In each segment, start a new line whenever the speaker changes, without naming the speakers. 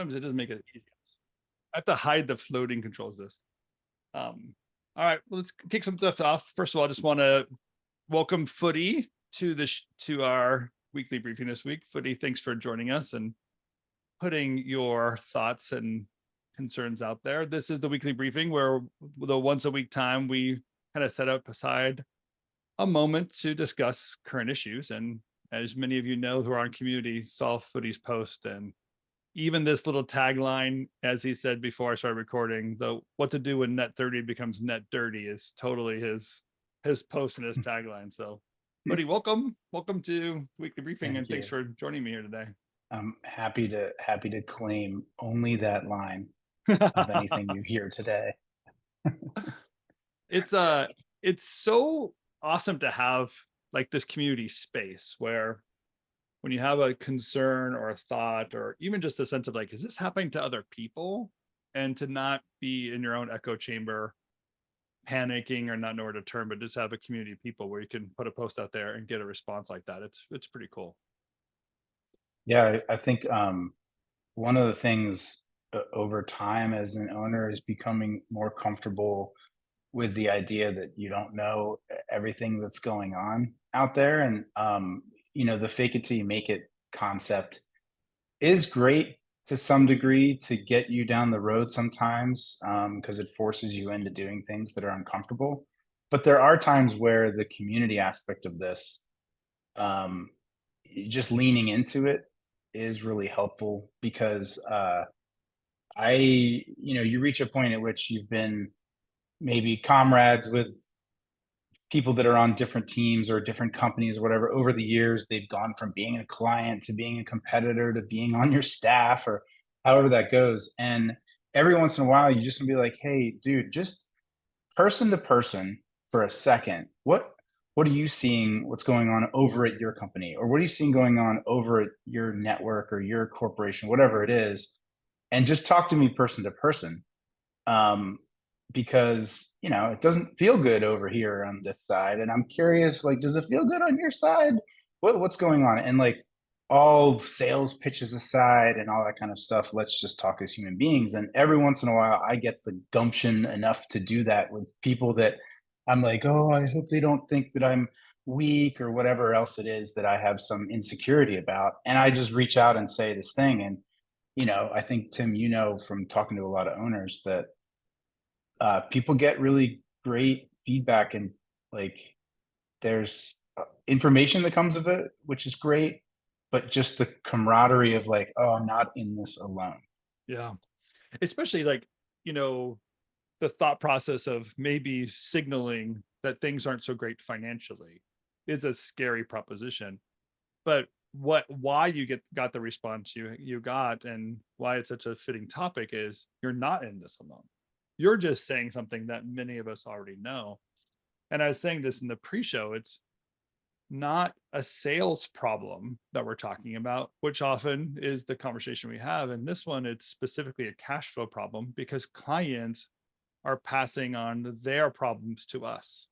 Sometimes it doesn't make it easy. I have to hide the floating controls this. All right, well, let's kick some stuff off. First of all, I just want to welcome Footy to our weekly briefing this week. Footy, thanks for joining us and putting your thoughts and concerns out there. This is the weekly briefing where the once a week time we kind of set up aside a moment to discuss current issues. And as many of you know who are on community saw Footy's post, and even this little tagline, as he said before I started recording, the what to do when net 30 becomes net dirty is totally his post and his tagline. So Footy, welcome to weekly briefing. Thank you. Thanks for joining me here today.
I'm happy to claim only that line of anything you hear today.
It's so awesome to have like this community space where when you have a concern or a thought, or even just a sense of like, is this happening to other people? And to not be in your own echo chamber, panicking or not know where to turn, but just have a community of people where you can put a post out there and get a response like that. It's pretty cool.
Yeah, I think one of the things over time as an owner is becoming more comfortable with the idea that you don't know everything that's going on out there. And, the fake it till you make it concept is great to some degree to get you down the road sometimes, because it forces you into doing things that are uncomfortable. But there are times where the community aspect of this, um, just leaning into it is really helpful because you reach a point at which you've been maybe comrades with people that are on different teams or different companies or whatever. Over the years, they've gone from being a client to being a competitor to being on your staff or however that goes. And every once in a while, you just gonna be like, hey, dude, just person to person for a second. What are you seeing? What's going on over at your company? Or what are you seeing going on over at your network or your corporation, whatever it is? And just talk to me person to person. Because it doesn't feel good over here on this side, and I'm curious, like, does it feel good on your side? What's going on? And like, all sales pitches aside and all that kind of stuff, let's just talk as human beings. And every once in a while I get the gumption enough to do that with people that I'm like, oh, I hope they don't think that I'm weak or whatever else it is that I have some insecurity about, and I just reach out and say this thing. And I think, Tim, from talking to a lot of owners that people get really great feedback, and like there's information that comes of it, which is great, but just the camaraderie of like, oh, I'm not in this alone.
Yeah. Especially like, the thought process of maybe signaling that things aren't so great financially is a scary proposition. But why you got the response you got, and why it's such a fitting topic, is you're not in this alone. You're just saying something that many of us already know. And I was saying this in the pre-show, it's not a sales problem that we're talking about, which often is the conversation we have. And this one, it's specifically a cash flow problem because clients are passing on their problems to us.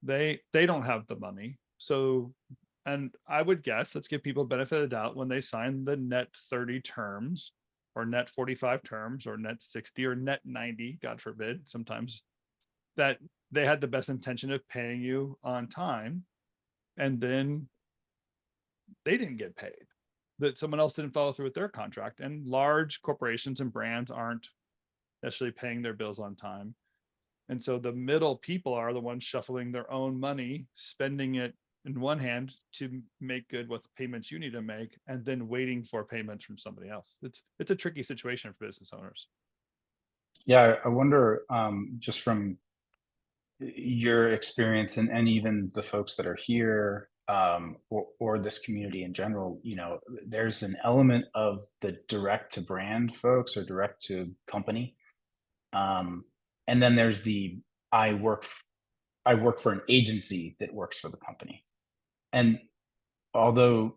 They don't have the money. So, and I would guess, let's give people benefit of the doubt, when they sign the net 30 terms or net 45 terms or net 60 or net 90, God forbid, sometimes, that they had the best intention of paying you on time, and then they didn't get paid, that someone else didn't follow through with their contract. And large corporations and brands aren't necessarily paying their bills on time. And so the middle people are the ones shuffling their own money, spending it in one hand to make good with payments you need to make, and then waiting for payments from somebody else. It's a tricky situation for business owners.
Yeah, I wonder, just from your experience and even the folks that are here, or this community in general, there's an element of the direct to brand folks or direct to company. And then there's the I work for an agency that works for the company. And although,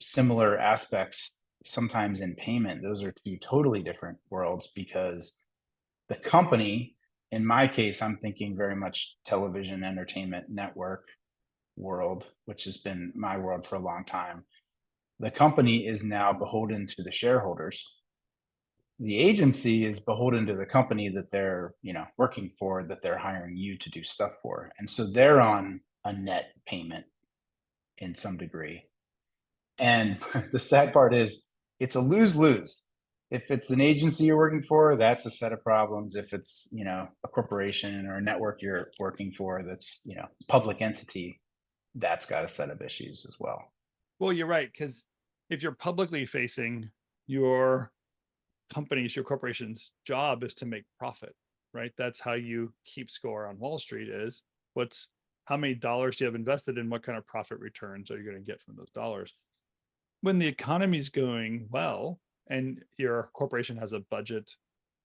similar aspects sometimes in payment, those are two totally different worlds, because the company, in my case, I'm thinking very much television, entertainment, network world, which has been my world for a long time. The company is now beholden to the shareholders. the agency is beholden to the company that they're, working for, that they're hiring you to do stuff for. And so they're on a net payment in some degree. And the sad part is it's a lose-lose. If it's an agency you're working for, that's a set of problems. If it's, a corporation or a network you're working for that's, public entity, that's got a set of issues as well.
Well, you're right, because if you're publicly facing, your company's, your corporation's job is to make profit, right? That's how you keep score on Wall Street, is how many dollars do you have invested in, what kind of profit returns are you going to get from those dollars? When the economy's going well and your corporation has a budget,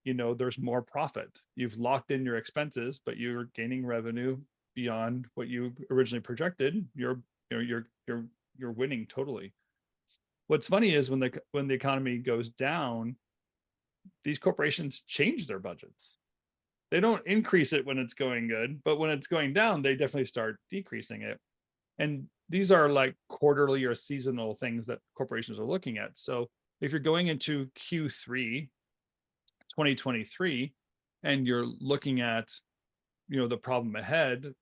there's more profit. You've locked in your expenses, but you're gaining revenue beyond what you originally projected. You're winning totally. What's funny is when the economy goes down, these corporations change their budgets. They don't increase it when it's going good, but when it's going down, they definitely start decreasing it. And these are like quarterly or seasonal things that corporations are looking at. So if you're going into Q3 2023 and you're looking at, the problem ahead,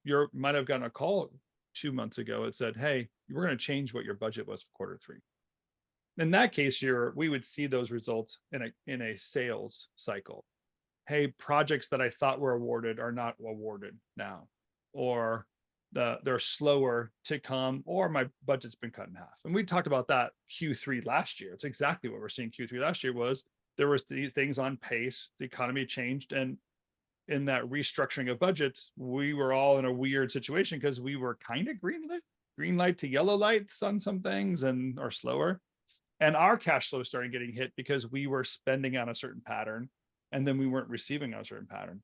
you might have gotten a call 2 months ago. It said, hey, we're going to change what your budget was for quarter 3. In that case, we would see those results in a sales cycle. Hey, projects that I thought were awarded are not awarded now, or they're slower to come, or my budget's been cut in half. And we talked about that Q3 last year. It's exactly what we're seeing. Q3 last year was there was the things on pace, the economy changed, and in that restructuring of budgets, we were all in a weird situation because we were kind of green light to yellow lights on some things and are slower. And our cash flow started getting hit because we were spending on a certain pattern and then we weren't receiving on a certain pattern.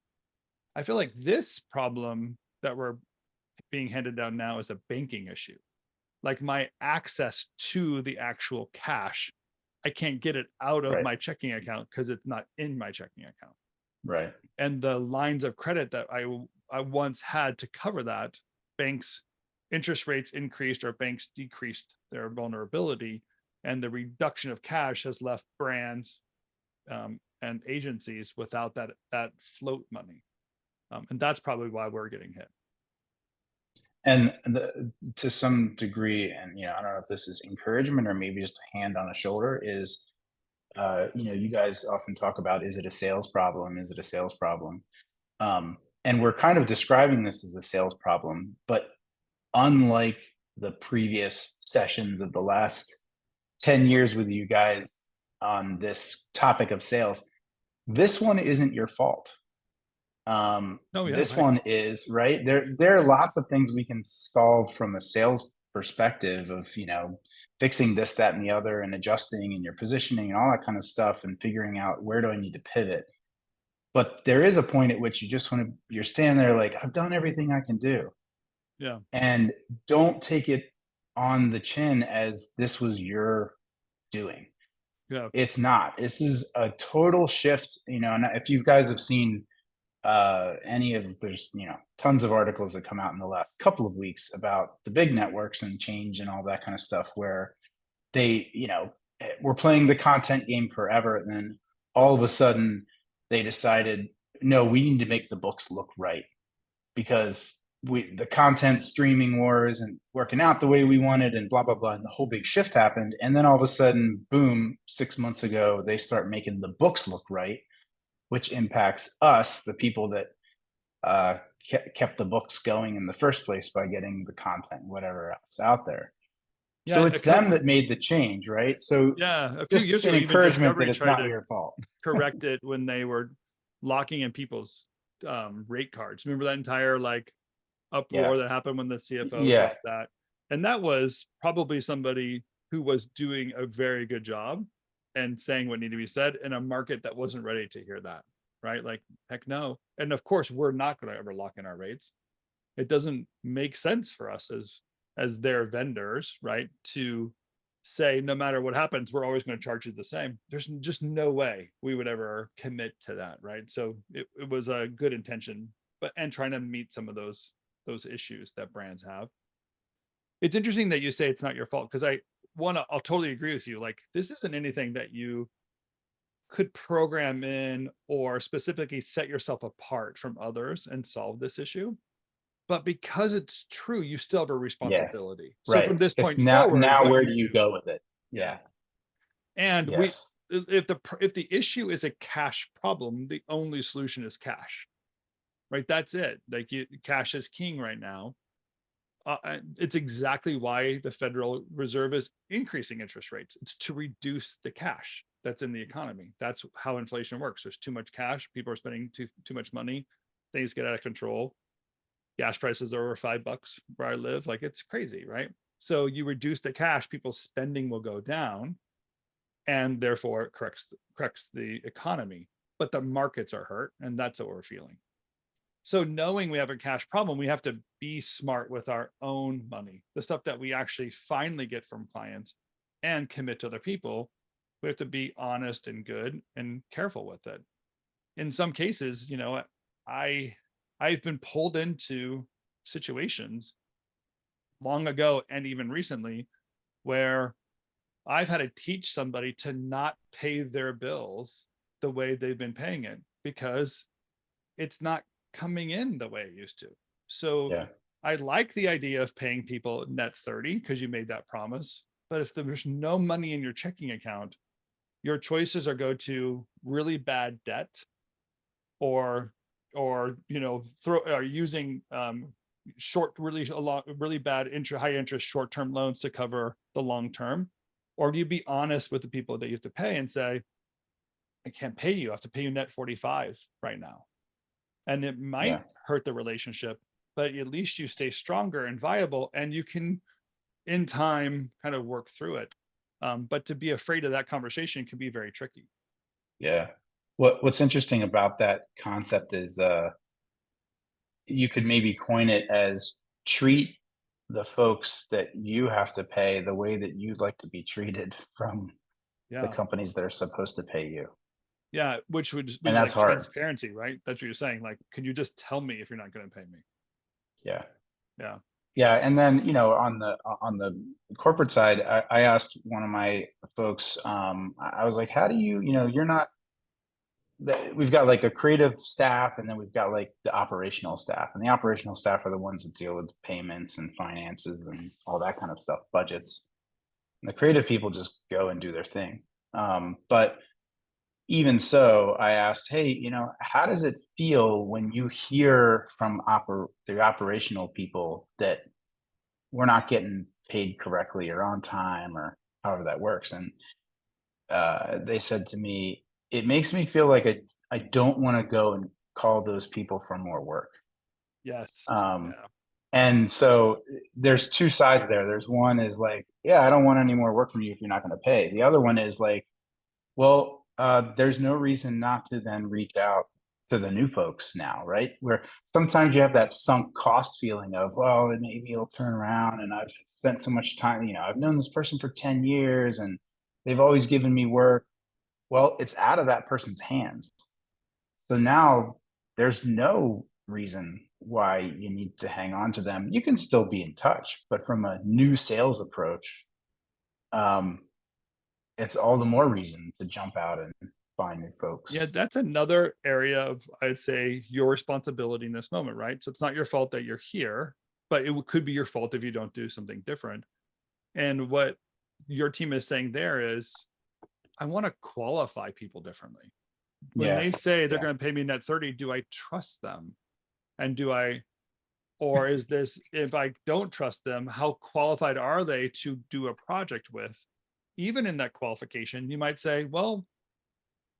I feel like this problem that we're being handed down now is a banking issue. Like my access to the actual cash, I can't get it out of my checking account because it's not in my checking account.
Right.
And the lines of credit that I once had to cover that, banks' interest rates increased or banks decreased their vulnerability, and the reduction of cash has left brands and agencies without that float money. And that's probably why we're getting hit.
And to some degree, and I don't know if this is encouragement or maybe just a hand on the shoulder, is you guys often talk about, is it a sales problem? Is it a sales problem? And we're kind of describing this as a sales problem, but unlike the previous sessions of the last 10 years with you guys on this topic of sales, this one isn't your fault. This one is, right. There are lots of things we can solve from a sales perspective of, fixing this, that, and the other, and adjusting and your positioning and all that kind of stuff, and figuring out where do I need to pivot. But there is a point at which you're standing there like, I've done everything I can do.
Yeah.
And don't take it on the chin as this was your doing.
Yeah.
It's not. This is a total shift, and if you guys have seen there's tons of articles that come out in the last couple of weeks about the big networks and change and all that kind of stuff, where they were playing the content game forever, and then all of a sudden they decided, no, we need to make the books look right because the content streaming wars and working out the way we wanted and blah blah blah, and the whole big shift happened. And then all of a sudden, boom, 6 months ago they start making the books look right, which impacts us, the people that kept the books going in the first place by getting the content, whatever else out there.
Yeah,
so it's them that made the change, right? So
yeah, a few
just
years
an
ago, even
encouragement
Discovery
that it's
tried
not
to
your fault.
correct it when they were locking in people's rate cards. Remember that entire uproar that happened when the CFO dropped that? And that was probably somebody who was doing a very good job and saying what needed to be said in a market that wasn't ready to hear that, right? Like, heck no. And of course, we're not going to ever lock in our rates. It doesn't make sense for us as their vendors, right, to say no matter what happens, we're always going to charge you the same. There's just no way we would ever commit to that, right? So it was a good intention, and trying to meet some of those issues that brands have. It's interesting that you say it's not your fault, because I'll totally agree with you. Like, this isn't anything that you could program in or specifically set yourself apart from others and solve this issue. But because it's true, you still have a
Yeah.
responsibility. So from
Right.
this
It's
point forward,
now
what
where
you
do you
do,
go with it?
yeah.
Yeah.
And
Yes.
if the issue is a cash problem, the only solution is cash, right? That's it. Like cash is king right now. It's exactly why the Federal Reserve is increasing interest rates. It's to reduce the cash that's in the economy. That's how inflation works. There's too much cash. People are spending too much money. Things get out of control. Gas prices are over $5 where I live. Like it's crazy, right? So you reduce the cash, people's spending will go down, and therefore it corrects the economy. But the markets are hurt, and that's what we're feeling. So knowing we have a cash problem, we have to be smart with our own money, the stuff that we actually finally get from clients and commit to other people. We have to be honest and good and careful with it. In some cases, I've been pulled into situations long ago and even recently where I've had to teach somebody to not pay their bills the way they've been paying it because it's not coming in the way it used to. So
Yeah.
I like the idea of paying people net 30 because you made that promise. But if there's no money in your checking account, your choices are go to really bad debt or are using really bad high interest short-term loans to cover the long term. Or do you be honest with the people that you have to pay and say, I can't pay you, I have to pay you net 45 right now. And it might
Yeah.
hurt the relationship, but at least you stay stronger and viable, and you can in time kind of work through it. But to be afraid of that conversation can be very tricky.
Yeah. What's interesting about that concept is you could maybe coin it as treat the folks that you have to pay the way that you'd like to be treated from the
Yeah.
companies that are supposed to pay you.
Yeah. Which would be
And that's
like
hard.
transparency, right? That's what you're saying. Like, can you just tell me if you're not going to pay me?
Yeah.
Yeah.
Yeah. And then, on the corporate side, I asked one of my folks, I was like, how do you're not we've got like a creative staff, and then we've got like the operational staff, and the operational staff are the ones that deal with payments and finances and all that kind of stuff, budgets. And the creative people just go and do their thing. But even so, I asked, hey, how does it feel when you hear from the operational people that we're not getting paid correctly or on time or however that works? And they said to me, it makes me feel like I don't want to go and call those people for more work.
Yes.
Um,
Yeah.
and so there's two sides there. There's one is like, yeah, I don't want any more work from you if you're not going to pay. The other one is like, well, there's no reason not to then reach out to the new folks now, right? Where sometimes you have that sunk cost feeling of, well, maybe it'll turn around, and I've spent so much time, I've known this person for 10 years and they've always given me work. Well, it's out of that person's hands. So now there's no reason why you need to hang on to them. You can still be in touch, but from a new sales approach, um, it's all the more reason to jump out and find new
Yeah,
folks.
that's another area of, I'd say, your responsibility in this moment, right? So it's not your fault that you're here, but it could be your fault if you don't do something different. And what your team is saying there is, I want to qualify people differently. When
Yeah.
they say they're
Yeah.
going to pay me net 30, do I trust them? And or is this, if I don't trust them, how qualified are they to do a project with? Even in that qualification, you might say, well,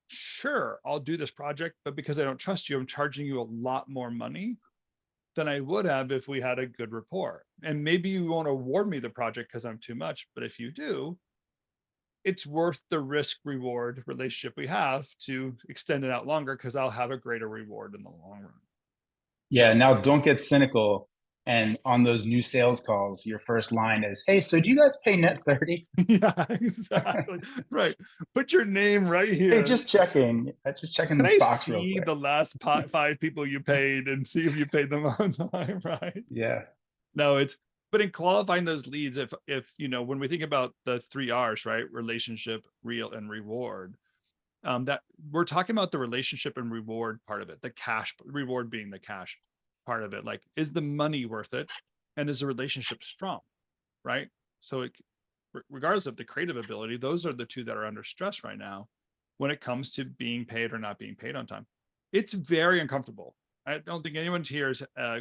sure, I'll do this project, but because I don't trust you, I'm charging you a lot more money than I would have if we had a good rapport. And maybe you won't award me the project because I'm too much, but if you do, it's worth the risk reward relationship we have to extend it out longer because I'll have a greater reward in the long run.
Yeah. Now don't get cynical. And on those new sales calls, your first line is, hey, so do you guys pay net 30?
Yeah, exactly. Right. Put your name right
Hey,
here.
just checking. Just checking
Can
this
I
box real
see
quick.
the last 5 people you paid and see if you paid them on time? Right.
Yeah.
No, but in qualifying those leads, if when we think about the 3 R's, right? Relationship, real, and reward. That we're talking about the relationship and reward part of it, the cash reward being the cash part of it. Like, is the money worth it? And is the relationship strong? Right. So regardless of the creative ability, those are the two that are under stress right now when it comes to being paid or not being paid on time. It's very uncomfortable. I don't think anyone here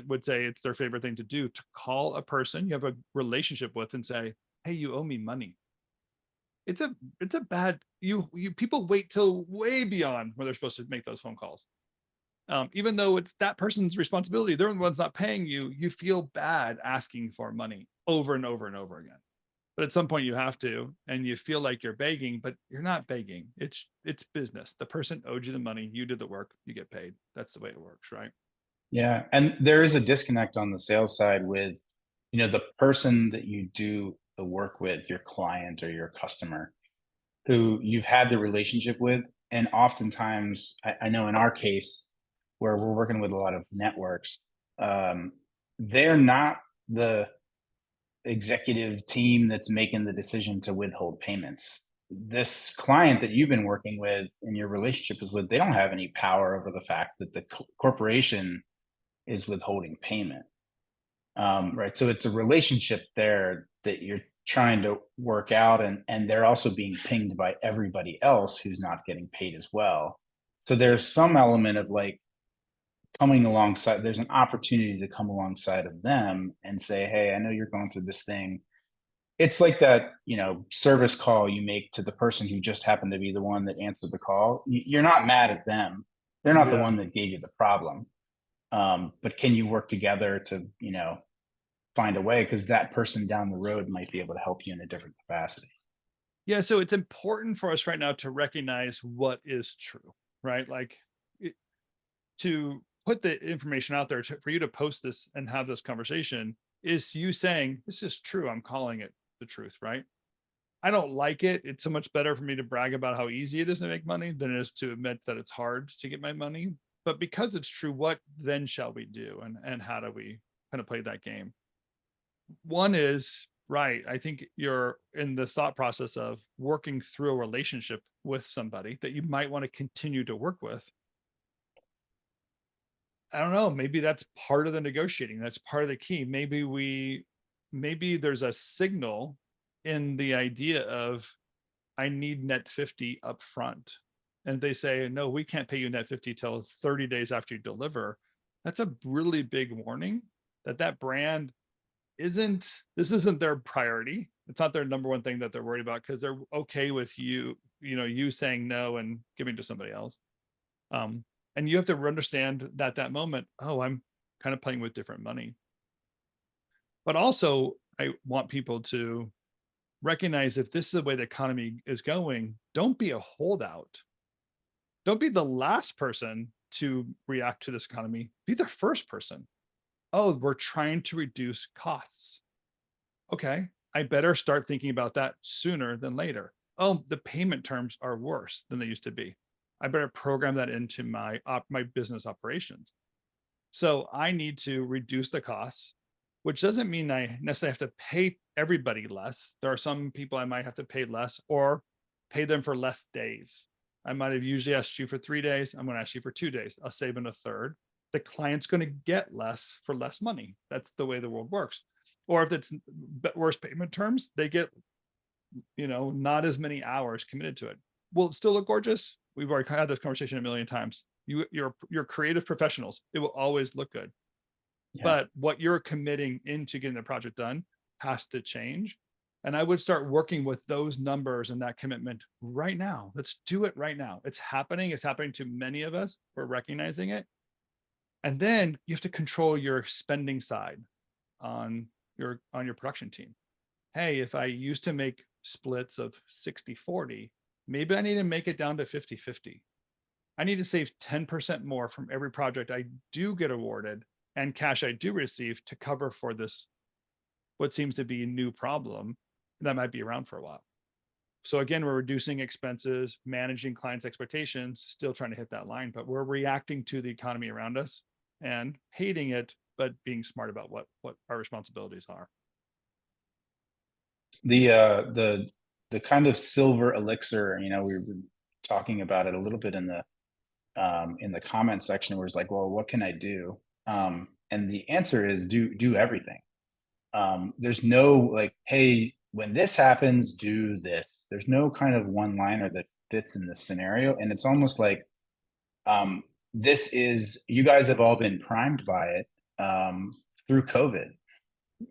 would say it's their favorite thing to do, to call a person you have a relationship with and say, hey, you owe me money. It's a bad, you people wait till way beyond where they're supposed to make those phone calls. Even though it's that person's responsibility, they're the ones not paying you. You feel bad asking for money over and over and over again. But at some point you have to, and you feel like you're begging, but you're not begging. It's business. The person owed you the money, you did the work, you get paid. That's the way it works, right?
Yeah, and there is a disconnect on the sales side with, the person that you do the work with, your client or your customer, who you've had the relationship with. And oftentimes, I know in our case, where we're working with a lot of networks, they're not the executive team that's making the decision to withhold payments. This client that you've been working with and your relationship is with, they don't have any power over the fact that the corporation is withholding payment. Right. So it's a relationship there that you're trying to work out, and they're also being pinged by everybody else who's not getting paid as well. So there's some element of like coming alongside, there's an opportunity to come alongside of them and say, hey, I know you're going through this thing. It's like that, service call you make to the person who just happened to be the one that answered the call. You're not mad at them. They're not the
Yeah.
one that gave you the problem. But can you work together to, find a way? Because that person down the road might be able to help you in a different capacity.
Yeah. So it's important for us right now to recognize what is true, right? Like, to put the information out there for you to post this and have this conversation is you saying, this is true. I'm calling it the truth, right? I don't like it. It's so much better for me to brag about how easy it is to make money than it is to admit that it's hard to get my money. But because it's true, what then shall we do? And how do we kind of play that game? One is, right, I think you're in the thought process of working through a relationship with somebody that you might want to continue to work with. I don't know, maybe that's part of the negotiating. That's part of the key. Maybe there's a signal in the idea of, I need net 50 up front. And they say, no, we can't pay you net 50 till 30 days after you deliver. That's a really big warning that brand this isn't their priority. It's not their number one thing that they're worried about, because they're okay with you saying no and giving to somebody else. And you have to understand that moment, oh, I'm kind of playing with different money. But also, I want people to recognize, if this is the way the economy is going, don't be a holdout. Don't be the last person to react to this economy. Be the first person. Oh, we're trying to reduce costs. Okay, I better start thinking about that sooner than later. Oh, the payment terms are worse than they used to be. I better program that into my business operations. So I need to reduce the costs, which doesn't mean I necessarily have to pay everybody less. There are some people I might have to pay less, or pay them for less days. I might have usually asked you for 3 days. I'm going to ask you for 2 days. I'll save in a third. The client's going to get less for less money. That's the way the world works. Or if it's worse payment terms, they get, not as many hours committed to it. Will it still look gorgeous? We've already had this conversation a million times. You're creative professionals. It will always look good. Yeah. But what you're committing into getting the project done has to change. And I would start working with those numbers and that commitment right now. Let's do it right now. It's happening. It's happening to many of us. We're recognizing it. And then you have to control your spending side on your production team. Hey, if I used to make splits of 60-40, maybe I need to make it down to 50-50. I need to save 10% more from every project I do get awarded and cash I do receive to cover for this, what seems to be a new problem that might be around for a while. So again, we're reducing expenses, managing clients' expectations, still trying to hit that line, but we're reacting to the economy around us and hating it, but being smart about what our responsibilities are.
The kind of silver elixir, we talking about it a little bit in the comment section, where it's like, well, what can I do? And the answer is do everything. There's no like, hey, when this happens, do this. There's no kind of one liner that fits in this scenario. And it's almost like this is, you guys have all been primed by it through COVID.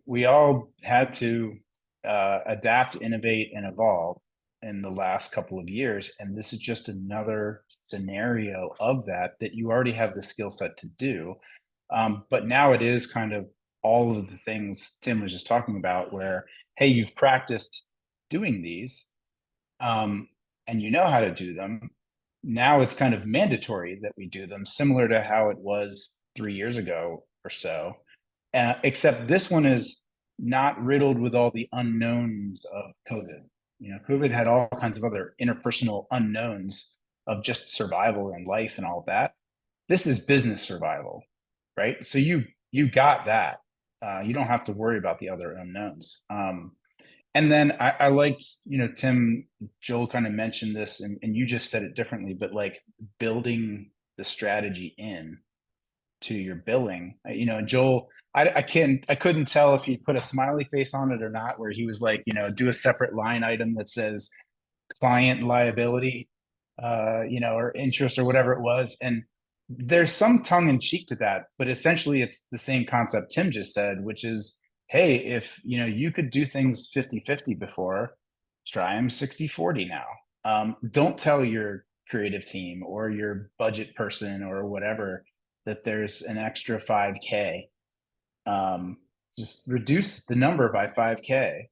We all had to adapt, innovate, and evolve in the last couple of years. And this is just another scenario of that you already have the skill set to do. But now it is kind of all of the things Tim was just talking about, where, hey, you've practiced doing these and you know how to do them. Now it's kind of mandatory that we do them, similar to how it was 3 years ago or so. Except this one is not riddled with all the unknowns of COVID. You know, COVID had all kinds of other interpersonal unknowns of just survival and life and all of that. This is business survival, right? So you got that. You don't have to worry about the other unknowns. And then I liked, you know, Tim, Joel kind of mentioned this, and you just said it differently, but like building the strategy in to your billing, you know. And Joel, I couldn't tell if he put a smiley face on it or not, where he was like, you know, do a separate line item that says client liability, you know, or interest or whatever it was. And there's some tongue in cheek to that, but essentially it's the same concept Tim just said, which is, hey, if you know you could do things 50-50 before, try them 60-40 now. Don't tell your creative team or your budget person or whatever that there's an extra 5K. Just reduce the number by 5K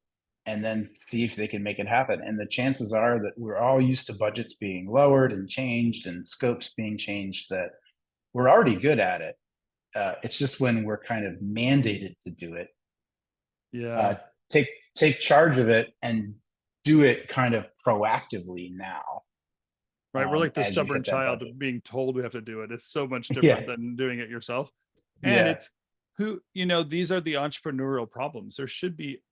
and then see if they can make it happen. And the chances are that we're all used to budgets being lowered and changed and scopes being changed, that we're already good at it. It's just when we're kind of mandated to do it, take charge of it and do it kind of proactively now.
Right. We're like the
as you
stubborn
hit that
child
budget.
being told we have to do it. It's so much
Yeah,
different than doing it yourself. And
yeah,
it's who, you know, these are the entrepreneurial problems. There should be,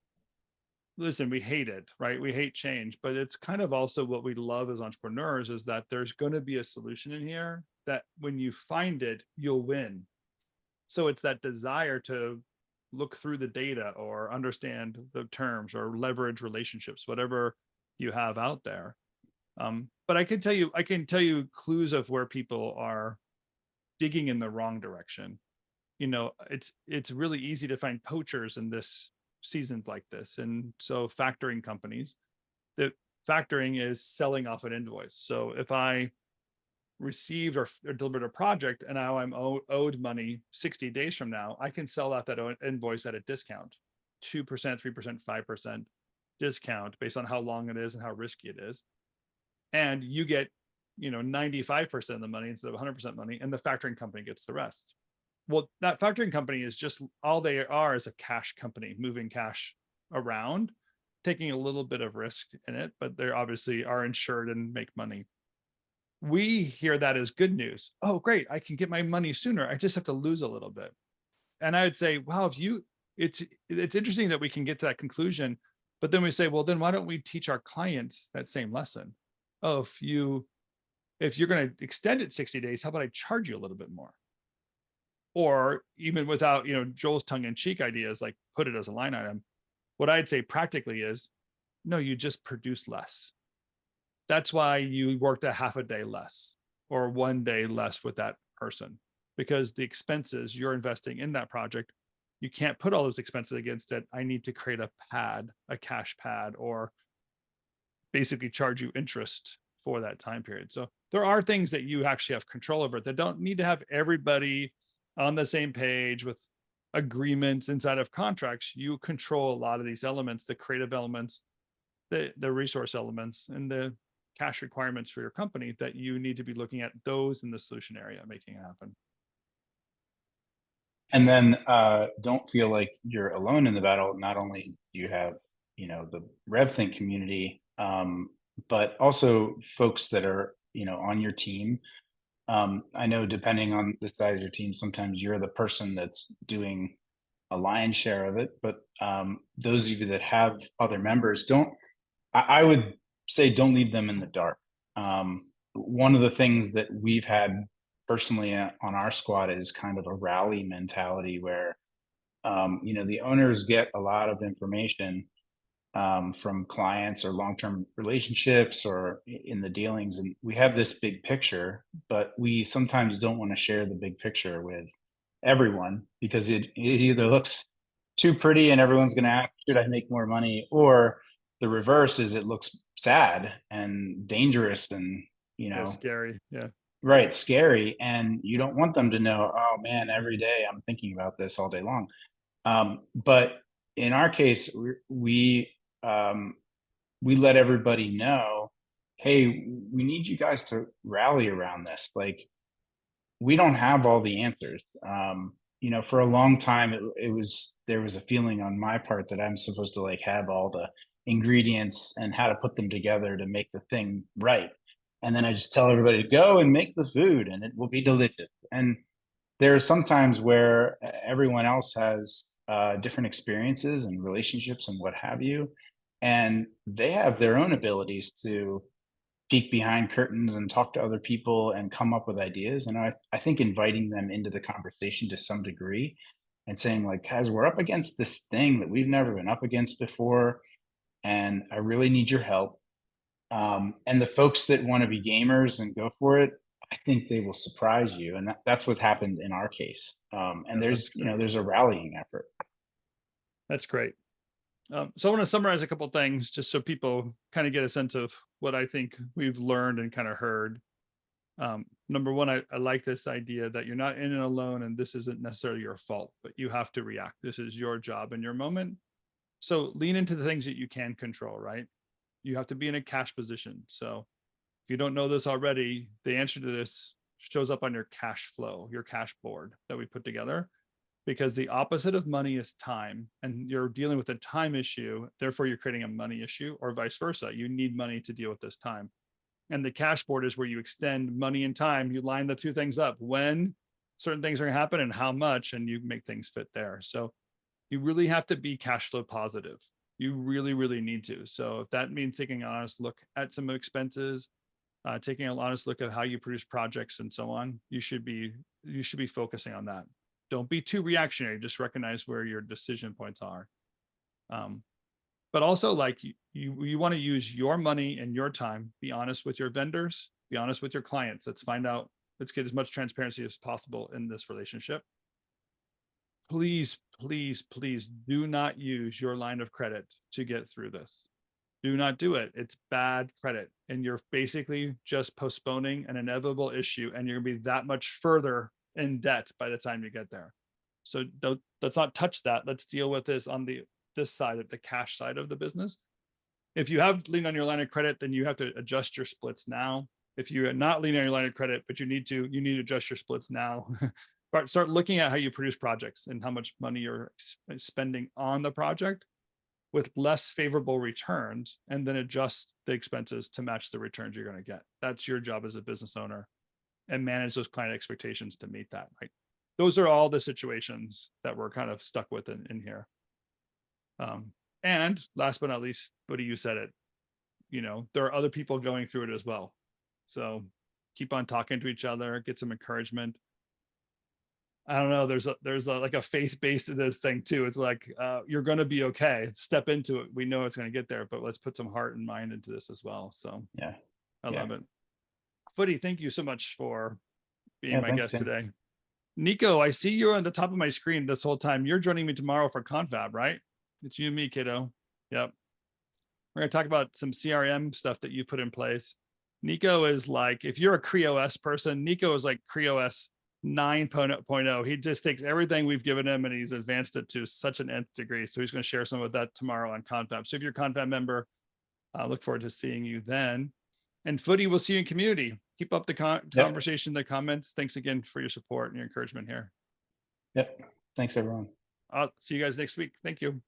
listen, we hate it, right? We hate change, but it's kind of also what we love as entrepreneurs, is that there's going to be a solution in here that when you find it, you'll win. So it's that desire to look through the data or understand the terms or leverage relationships, whatever you have out there. But I can tell you clues of where people are digging in the wrong direction. You know, it's really easy to find poachers in this seasons like this. And so factoring companies, the factoring is selling off an invoice. So if I received or delivered a project and now I'm owed money 60 days from now, I can sell out that invoice at a discount, 2%, 3%, 5% discount based on how long it is and how risky it is. And you get, you know, 95% of the money instead of 100% money, and the factoring company gets the rest. Well, that factoring company is just, all they are is a cash company moving cash around, taking a little bit of risk in it, but they obviously are insured and make money. We hear that as good news. Oh, great, I can get my money sooner. I just have to lose a little bit. And I would say, wow, if you, it's interesting that we can get to that conclusion, but then we say, well, then why don't we teach our clients that same lesson? Oh, if you're going to extend it 60 days, how about I charge you a little bit more? Or even without, you know, Joel's tongue-in-cheek ideas, like put it as a line item. What I'd say practically is, no, you just produce less. That's why you worked a half a day less or 1 day less with that person, because the expenses you're investing in that project, you can't put all those expenses against it. I need to create a pad, a cash pad, or basically charge you interest for that time period. So there are things that you actually have control over that don't need to have everybody on the same page with agreements inside of contracts. You control a lot of these elements, the creative elements, the resource elements, and the cash requirements for your company, that you need to be looking at those in the solution area, making it happen.
and then don't feel like you're alone in the battle. Not only do you have, you know, the RevThink community, but also folks that are, you know, on your team. I know depending on the size of your team, sometimes you're the person that's doing a lion's share of it, but those of you that have other members, I would say don't leave them in the dark. one of the things that we've had personally on our squad is kind of a rally mentality where, the owners get a lot of information from clients or long-term relationships or in the dealings, and we have this big picture, but we sometimes don't want to share the big picture with everyone because it either looks too pretty and everyone's going to ask, should I make more money, or the reverse is it looks sad and dangerous and you
Yeah,
know
scary. Yeah.
right, scary, and you don't want them to know, oh man, every day I'm thinking about this all day long. But in our case, um, we let everybody know, hey, we need you guys to rally around this. Like, we don't have all the answers. For a long time, it was there was a feeling on my part that I'm supposed to like have all the ingredients and how to put them together to make the thing right. And then I just tell everybody to go and make the food, and it will be delicious. And there are some times where everyone else has different experiences and relationships and what have you, and they have their own abilities to peek behind curtains and talk to other people and come up with ideas. And I think inviting them into the conversation to some degree and saying, like, guys, we're up against this thing that we've never been up against before. And I really need your help. And the folks that want to be gamers and go for it, I think they will surprise you. And that's what happened in our case. And
Yeah,
there's,
that's great.
there's a rallying effort.
That's great. So I want to summarize a couple of things just so people kind of get a sense of what I think we've learned and kind of heard. Number one, I like this idea that you're not in it alone and this isn't necessarily your fault, but you have to react. This is your job in your moment. So lean into the things that you can control, right? You have to be in a cash position. So if you don't know this already, the answer to this shows up on your cash flow, your cash board that we put together, because the opposite of money is time, and you're dealing with a time issue. Therefore, you're creating a money issue, or vice versa. You need money to deal with this time. And the cash board is where you extend money and time. You line the two things up when certain things are going to happen and how much, and you make things fit there. So you really have to be cash flow positive. You really, really need to. So if that means taking an honest look at some expenses, taking an honest look at how you produce projects and so on, you should be focusing on that. Don't be too reactionary. Just recognize where your decision points are. But also, like, you want to use your money and your time. Be honest with your vendors. Be honest with your clients. Let's find out. Let's get as much transparency as possible in this relationship. Please, please, please do not use your line of credit to get through this. Do not do it. It's bad credit. And you're basically just postponing an inevitable issue, and you're going to be that much further in debt by the time you get there. So let's not touch that. Let's deal with this on this side of the cash side of the business. If you have leaned on your line of credit, then you have to adjust your splits now. If you are not leaning on your line of credit, but you need to adjust your splits now. Start looking at how you produce projects and how much money you're spending on the project with less favorable returns, and then adjust the expenses to match the returns you're going to get. That's your job as a business owner, and manage those client expectations to meet that. Right. Those are all the situations that we're kind of stuck with in here. And last but not least, Footy, you said it, there are other people going through it as well. So keep on talking to each other, get some encouragement. I don't know. There's like a faith based to this thing too. It's like, you're going to be okay. Step into it. We know it's going to get there, but let's put some heart and mind into this as well. So
Yeah.
I love it. Footy, thank you so much for being my
Thanks,
guest
Tim.
today. Nico, I see you on the top of my screen this whole time. You're joining me tomorrow for Confab, right? It's you and me, kiddo. Yep. We're going to talk about some CRM stuff that you put in place. Nico is like, if you're a CreOS person, Nico is like CreOS 9.0. He just takes everything we've given him and he's advanced it to such an nth degree. So he's going to share some of that tomorrow on Confab. So if you're a Confab member, I look forward to seeing you then. And Footy, we'll see you in community. Keep up the conversation, the comments. Thanks again for your support and your encouragement here.
Yep. Thanks, everyone.
I'll see you guys next week. Thank you.